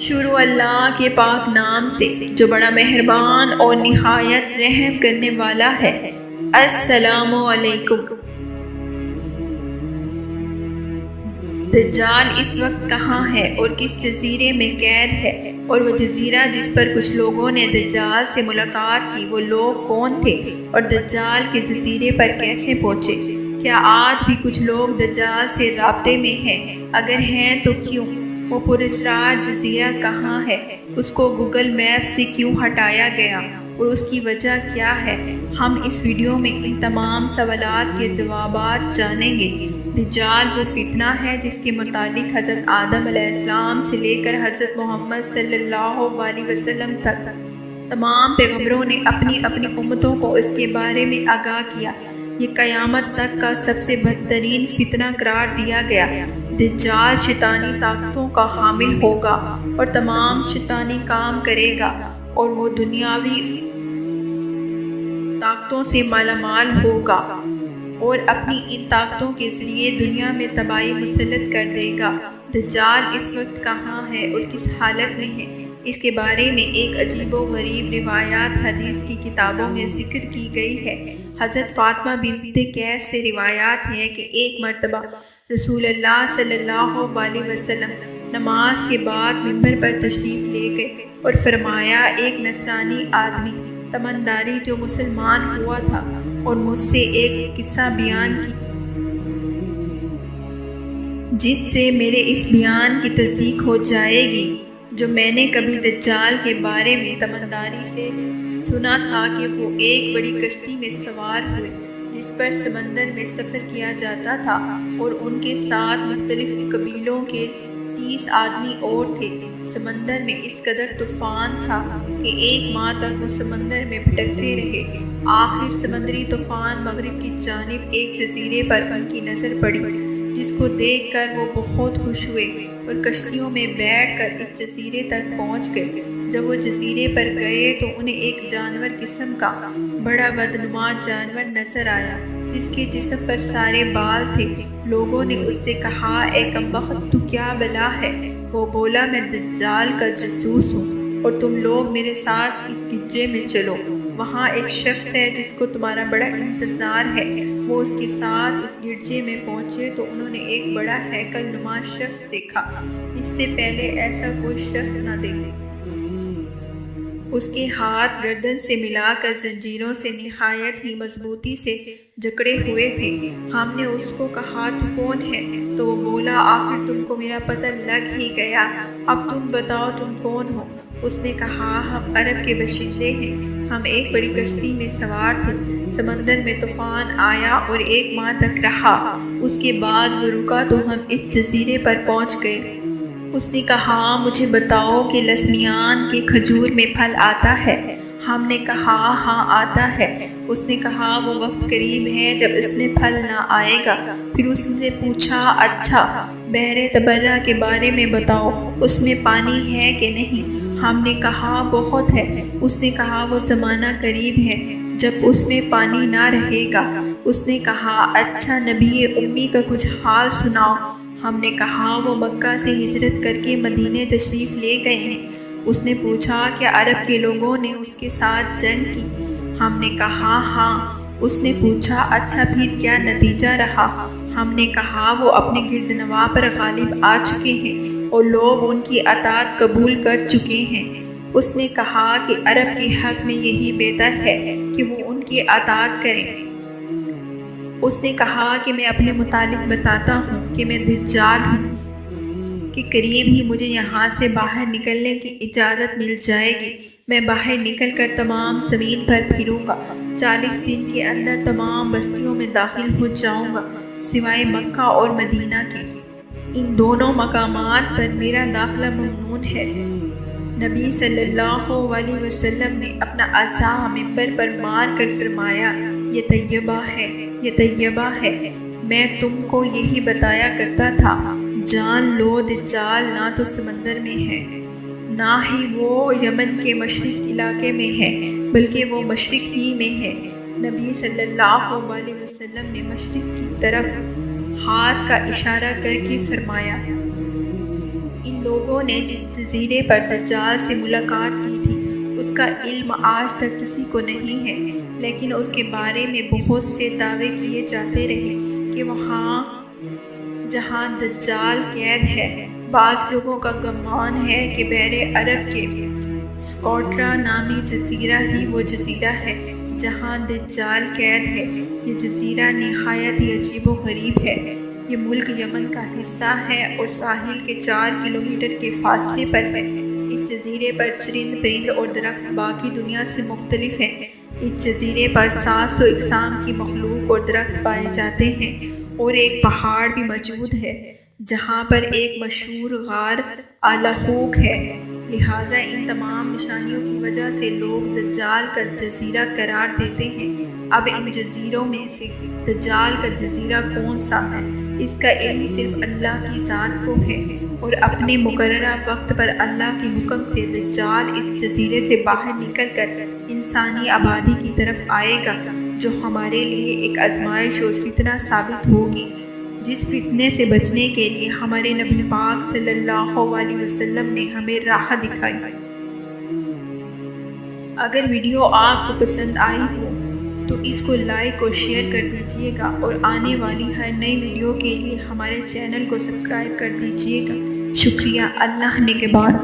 شروع اللہ کے پاک نام سے جو بڑا مہربان اور نہایت رحم کرنے والا ہے۔ السلام علیکم۔ دجال اس وقت کہاں ہے اور کس جزیرے میں قید ہے، اور وہ جزیرہ جس پر کچھ لوگوں نے دجال سے ملاقات کی وہ لوگ کون تھے، اور دجال کے جزیرے پر کیسے پہنچے؟ کیا آج بھی کچھ لوگ دجال سے رابطے میں ہیں؟ اگر ہیں تو کیوں؟ وہ پراسرار جزیرہ کہاں ہے؟ اس کو گوگل میپ سے کیوں ہٹایا گیا اور اس کی وجہ کیا ہے؟ ہم اس ویڈیو میں ان تمام سوالات کے جوابات جانیں گے۔ دجال وہ فتنہ ہے جس کے متعلق حضرت آدم علیہ السلام سے لے کر حضرت محمد صلی اللہ علیہ وسلم تک تمام پیغمبروں نے اپنی اپنی امتوں کو اس کے بارے میں آگاہ کیا۔ یہ قیامت تک کا سب سے بدترین فتنہ قرار دیا گیا۔ دجال شیطانی طاقتوں کا حامل ہوگا اور تمام شیطانی کام کرے گا، اور وہ دنیاوی طاقتوں سے مالا مال ہوگا اور اپنی ان طاقتوں کے ذریعے دنیا میں تباہی مسلط کر دے گا۔ دجال اس وقت کہاں ہے اور کس حالت میں ہے؟ اس کے بارے میں ایک عجیب و غریب روایات حدیث کی کتابوں میں ذکر کی گئی ہے۔ حضرت فاطمہ بنت قیس سے روایات ہے کہ ایک مرتبہ رسول اللہ صلی اللہ علیہ وسلم نماز کے بعد ممبر پر تشریف لے گئے اور فرمایا، ایک نصرانی آدمی تمنداری جو مسلمان ہوا تھا اور مجھ سے ایک قصہ بیان کی جس سے میرے اس بیان کی تصدیق ہو جائے گی۔ جو میں نے کبھی دجال کے بارے میں تمنداری سے سنا تھا کہ وہ ایک بڑی کشتی میں سوار ہوئے جس پر سمندر میں سفر کیا جاتا تھا، اور ان کے ساتھ مختلف قبیلوں کے 30 آدمی اور تھے۔ سمندر میں اس قدر طوفان تھا کہ ایک ماہ تک وہ سمندر میں بھٹکتے رہے۔ آخر سمندری طوفان مغرب کی جانب ایک جزیرے پر ان کی نظر پڑی، جس کو دیکھ کر وہ بہت خوش ہوئے اور کشتیوں میں بیٹھ کر اس جزیرے تک پہنچ گئے۔ جب وہ جزیرے پر گئے تو انہیں ایک جانور قسم کا بڑا بدنما جانور نظر آیا جس کے جسم پر سارے بال تھے۔ لوگوں نے اس سے کہا، اے کمبخت، تو کیا بلا ہے؟ وہ بولا، میں دجال کا جاسوس ہوں اور تم لوگ میرے ساتھ اس گرجے میں چلو۔ وہاں ایک شخص ہے جس کو تمہارا بڑا انتظار ہے۔ وہ اس کے ساتھ اس گرجے میں پہنچے تو انہوں نے ایک بڑا ہیکل نما شخص دیکھا۔ اس سے پہلے ایسا کوئی شخص نہ دیکھا۔ اس کے ہاتھ گردن سے ملا کر زنجیروں سے نہایت ہی مضبوطی سے جکڑے ہوئے تھے۔ ہم نے اس کو کہا، تو کون ہے؟ تو وہ بولا، آخر تم کو میرا پتہ لگ ہی گیا، اب تم بتاؤ تم کون ہو؟ اس نے کہا، ہم عرب کے باشندے ہیں، ہم ایک بڑی کشتی میں سوار تھے، سمندر میں طوفان آیا اور ایک ماہ تک رہا، اس کے بعد وہ رکا تو ہم اس جزیرے پر پہنچ گئے۔ اس نے کہا، مجھے بتاؤ کہ لسمیان کے کھجور میں پھل آتا ہے؟ ہم نے کہا، ہاں آتا ہے۔ اس نے کہا، وہ وقت قریب ہے جب اس میں پھل نہ آئے گا۔ پھر اس نے پوچھا، اچھا بحر تبرہ کے بارے میں بتاؤ، اس میں پانی ہے کہ نہیں؟ ہم نے کہا، بہت ہے۔ اس نے کہا، وہ زمانہ قریب ہے جب اس میں پانی نہ رہے گا۔ اس نے کہا، اچھا نبی امی کا کچھ حال سناؤ۔ ہم نے کہا، وہ مکہ سے ہجرت کر کے مدینے تشریف لے گئے ہیں۔ اس نے پوچھا، کیا عرب کے لوگوں نے اس کے ساتھ جنگ کی؟ ہم نے کہا، ہاں۔ اس نے پوچھا، اچھا پھر کیا نتیجہ رہا؟ ہم نے کہا، وہ اپنے گرد نواح پر غالب آ چکے ہیں اور لوگ ان کی اطاعت قبول کر چکے ہیں۔ اس نے کہا کہ عرب کے حق میں یہی بہتر ہے کہ وہ ان کی اطاعت کریں۔ اس نے کہا کہ میں اپنے متعلق بتاتا ہوں کہ میں دجال ہوں کہ قریب ہی مجھے یہاں سے باہر نکلنے کی اجازت مل جائے گی۔ میں باہر نکل کر تمام زمین پر پھروں گا، 40 دن کے اندر تمام بستیوں میں داخل ہو جاؤں گا سوائے مکہ اور مدینہ کے۔ ان دونوں مقامات پر میرا داخلہ ممنوع ہے۔ نبی صلی اللہ علیہ وسلم نے اپنا عصا ممبر پر مار کر فرمایا، یہ طیبہ ہے، یہ طیبہ ہے۔ میں تم کو یہی بتایا کرتا تھا، جان لو دجال نہ تو سمندر میں ہے، نہ ہی وہ یمن کے مشرق علاقے میں ہے، بلکہ وہ مشرق ہی میں ہے۔ نبی صلی اللہ علیہ وسلم نے مشرق کی طرف ہاتھ کا اشارہ کر کے فرمایا، ان لوگوں نے جس جزیرے پر دجال سے ملاقات کی تھی اس کا علم آج تک کسی کو نہیں ہے، لیکن اس کے بارے میں بہت سے دعوے کیے جاتے رہے کہ وہاں جہاں دجال قید ہے۔ بعض لوگوں کا گمان ہے کہ بحر عرب کے سکوٹرا نامی جزیرہ ہی وہ جزیرہ ہے جہاں دجال قید ہے۔ یہ جزیرہ نہایت ہی عجیب و غریب ہے۔ یہ ملک یمن کا حصہ ہے اور ساحل کے 4 کلومیٹر کے فاصلے پر ہے۔ اس جزیرے پر چرند پرند اور درخت باقی دنیا سے مختلف ہیں۔ اس جزیرے پر 700 اقسام کی مخلوق اور درخت پائے جاتے ہیں اور ایک پہاڑ بھی موجود ہے جہاں پر ایک مشہور غار الاحوق ہے۔ لہٰذا ان تمام نشانیوں کی وجہ سے لوگ دجال کا جزیرہ قرار دیتے ہیں۔ اب ان جزیروں میں سے دجال کا جزیرہ کون سا ہے، اس کا علم صرف اللہ کی ذات کو ہے، اور اپنے مقررہ وقت پر اللہ کے حکم سے دجال اس جزیرے سے باہر نکل کر انسانی آبادی کی طرف آئے گا، جو ہمارے لیے ایک آزمائش اور فتنہ ثابت ہوگی، جس فتنے سے بچنے کے لیے ہمارے نبی پاک صلی اللہ علیہ وسلم نے ہمیں راہ دکھائی۔ اگر ویڈیو آپ کو پسند آئی ہو تو اس کو لائک اور شیئر کر دیجیے گا، اور آنے والی ہر نئی ویڈیو کے لیے ہمارے چینل کو سبسکرائب کر دیجیے گا۔ شکریہ۔ اللہ نگہبان۔